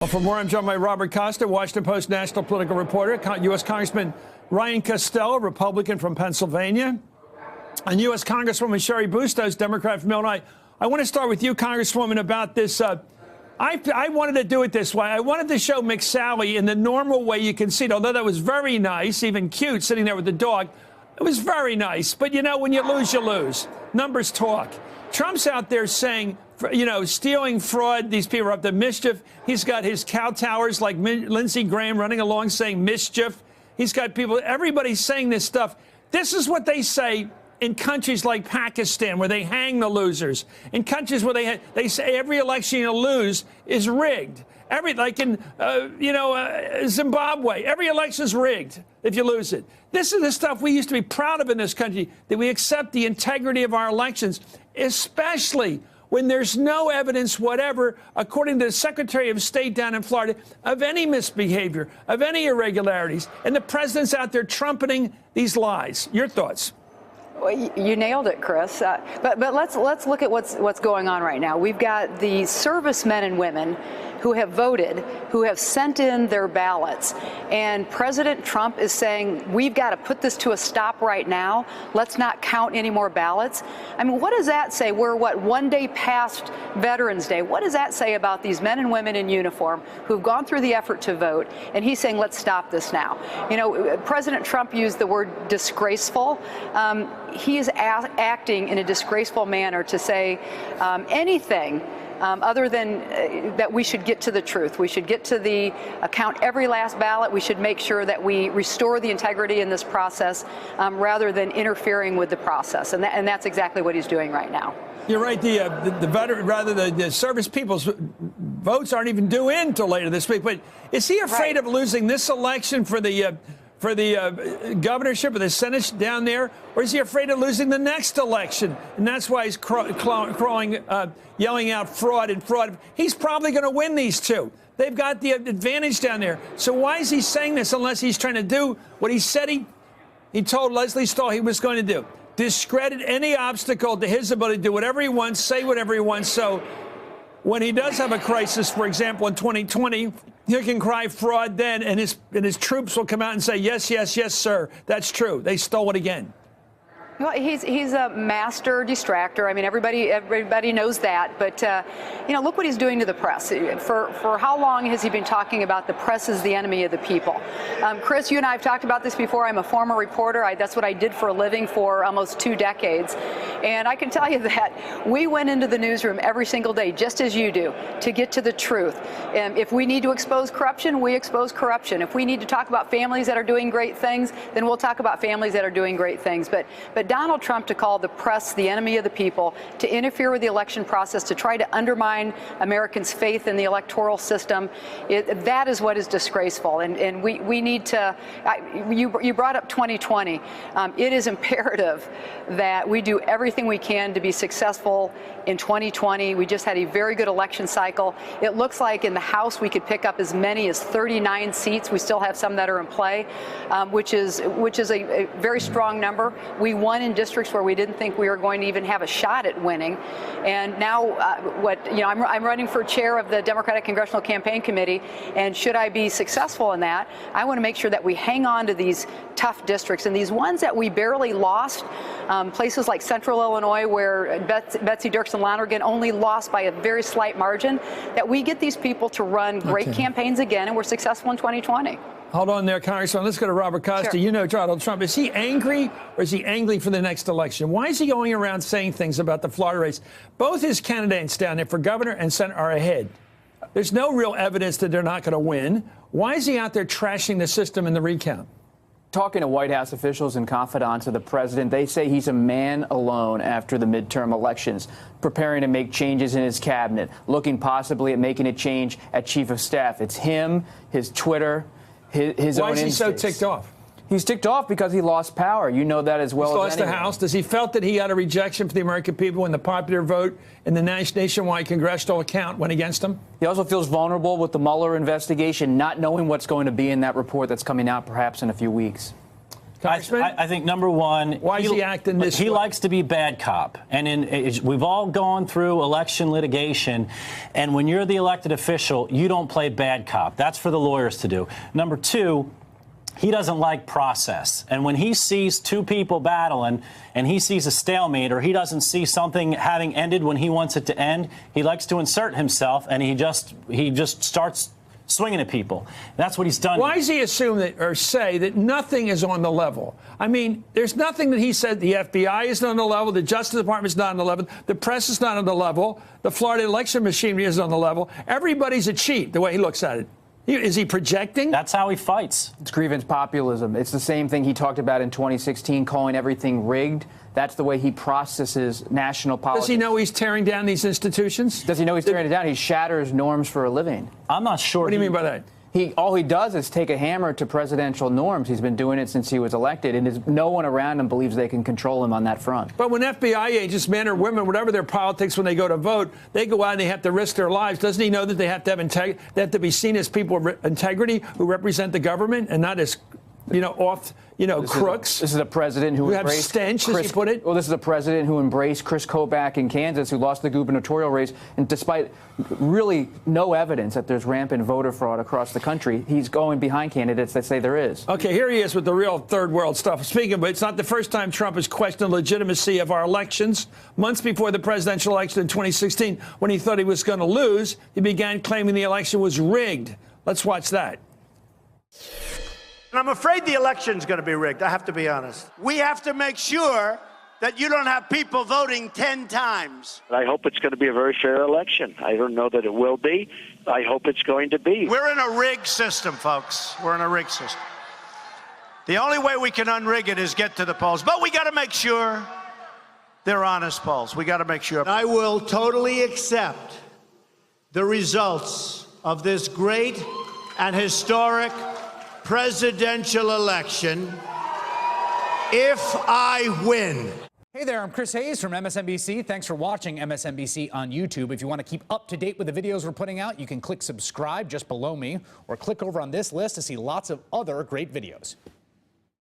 Well, for more, I'm joined by Robert Costa, Washington Post national political reporter, U.S. Congressman Ryan Costello, Republican from Pennsylvania, and U.S. Congresswoman Cheri Bustos, Democrat from Illinois. I want to start with you, Congresswoman, about this. I wanted to do it this way. I wanted to show McSally in the normal way you can see it, although that was very nice, even cute, sitting there with the dog. It was very nice. But, you know, when you lose, you lose. Numbers talk. Trump's out there saying, you know, stealing, fraud, these people are up to mischief. He's got his kowtowers like Lindsey Graham running along saying mischief. He's got people, everybody's saying this stuff. This is what they say in countries like Pakistan, where they hang the losers. In countries where they say every election you lose is rigged. Like in, Zimbabwe, every election is rigged if you lose it. This is the stuff we used to be proud of in this country, that we accept the integrity of our elections, especially when there's no evidence whatever, according to the Secretary of State down in Florida, of any misbehavior, of any irregularities. And the president's out there trumpeting these lies. Your thoughts? Well, you nailed it, Chris. But let's look at what's going on right now. We've got the servicemen and women who have voted, who have sent in their ballots. And President Trump is saying, we've got to put this to a stop right now. Let's not count any more ballots. I mean, what does that say? We're, one day past Veterans Day. What does that say about these men and women in uniform who've gone through the effort to vote? And he's saying, let's stop this now. You know, President Trump used the word disgraceful. He is acting in a disgraceful manner to say anything other than that we should get to the truth. We should get to the count every last ballot. We should make sure that we restore the integrity in this process rather than interfering with the process. And that's exactly what he's doing right now. You're right. The service people's votes aren't even due in until later this week. But is he afraid of losing this election for the governorship or the Senate down there, or is he afraid of losing the next election? And that's why he's yelling out fraud and fraud. He's probably going to win these two. They've got the advantage down there. So why is he saying this unless he's trying to do what he said he told Leslie Stahl he was going to do? Discredit any obstacle to his ability to do whatever he wants, say whatever he wants. So when he does have a crisis, for example, in 2020, he can cry fraud then, and his troops will come out and say, yes, yes, yes, sir, that's true. They stole it again. Well, he's a master distractor. I mean, everybody knows that. But look what he's doing to the press. For how long has he been talking about the press is the enemy of the people? Chris, you and I have talked about this before. I'm a former reporter. That's what I did for a living for almost 2 decades. And I can tell you that we went into the newsroom every single day, just as you do, to get to the truth. And if we need to expose corruption, we expose corruption. If we need to talk about families that are doing great things, then we'll talk about families that are doing great things. But Donald Trump to call the press the enemy of the people, to interfere with the election process, to try to undermine Americans' faith in the electoral system, that is what is disgraceful. And we need to, you brought up 2020. It is imperative that we do everything we can to be successful in 2020. We just had a very good election cycle. It looks like in the House we could pick up as many as 39 seats. We still have some that are in play, which is a very strong number. We won in districts where we didn't think we were going to even have a shot at winning. And now I'm running for chair of the Democratic Congressional Campaign Committee, and should I be successful in that, I want to make sure that we hang on to these tough districts and these ones that we barely lost, places like Central Illinois where Betsy Dirksen Lonergan only lost by a very slight margin, that we get these people to run great campaigns again and we're successful in 2020. Hold on there, Congressman. Let's go to Robert Costa. Sure. You know Donald Trump. Is he angry or is he angry for the next election? Why is he going around saying things about the Florida race? Both his candidates down there for governor and Senate are ahead. There's no real evidence that they're not going to win. Why is he out there trashing the system in the recount? Talking to White House officials and confidants of the president, they say he's a man alone after the midterm elections, preparing to make changes in his cabinet, looking possibly at making a change at chief of staff. It's him, his Twitter, his own Why is he so instincts. ticked off? He's ticked off because he lost power. You know that as well. He's as lost the House. Does he felt that he got a rejection from the American people in the popular vote and the nationwide congressional account went against him? He also feels vulnerable with the Mueller investigation, not knowing what's going to be in that report that's coming out perhaps in a few weeks. Congressman? I think number one, why is he acting this way? He likes to be bad cop, and we've all gone through election litigation, and when you're the elected official, you don't play bad cop. That's for the lawyers to do. Number two, he doesn't like process, and when he sees two people battling and he sees a stalemate, or he doesn't see something having ended when he wants it to end, he likes to insert himself, and he just starts swinging at people. That's what he's done. Why does he assume that, or say that nothing is on the level? I mean, there's nothing that he said. The FBI isn't on the level. The Justice Department's not on the level. The press is not on the level. The Florida election machinery isn't on the level. Everybody's a cheat, the way he looks at it. Is he projecting? That's how he fights. It's grievance populism. It's the same thing he talked about in 2016, calling everything rigged. That's the way he processes national politics. Does he know he's tearing down these institutions? Does he know he's tearing it down? He shatters norms for a living. I'm not sure. What do you mean by that? All he does is take a hammer to presidential norms. He's been doing it since he was elected, and no one around him believes they can control him on that front. But when FBI agents, men or women, whatever their politics, when they go to vote, they go out and they have to risk their lives. Doesn't he know that they have to have they have to be seen as people of integrity who represent the government and not as, crooks? This is a president who have stench, as you put it. Well, this is a president who embraced Chris Kobach in Kansas, who lost the gubernatorial race, and despite really no evidence that there's rampant voter fraud across the country, he's going behind candidates that say there is. Okay, here he is with the real third world stuff. Speaking of it, it's not the first time Trump has questioned the legitimacy of our elections. Months before the presidential election in 2016, when he thought he was going to lose, he began claiming the election was rigged. Let's watch that. And I'm afraid the election's going to be rigged, I have to be honest. We have to make sure that you don't have people voting 10 times. I hope it's going to be a very fair election. I don't know that it will be. I hope it's going to be. We're in a rigged system, folks. We're in a rigged system. The only way we can unrig it is get to the polls. But we got to make sure they're honest polls. We got to make sure. I will totally accept the results of this great and historic presidential election if I win. Hey there, I'm Chris Hayes from MSNBC. Thanks for watching MSNBC on YouTube. If you want to keep up to date with the videos we're putting out, you can click subscribe just below me, or click over on this list to see lots of other great videos.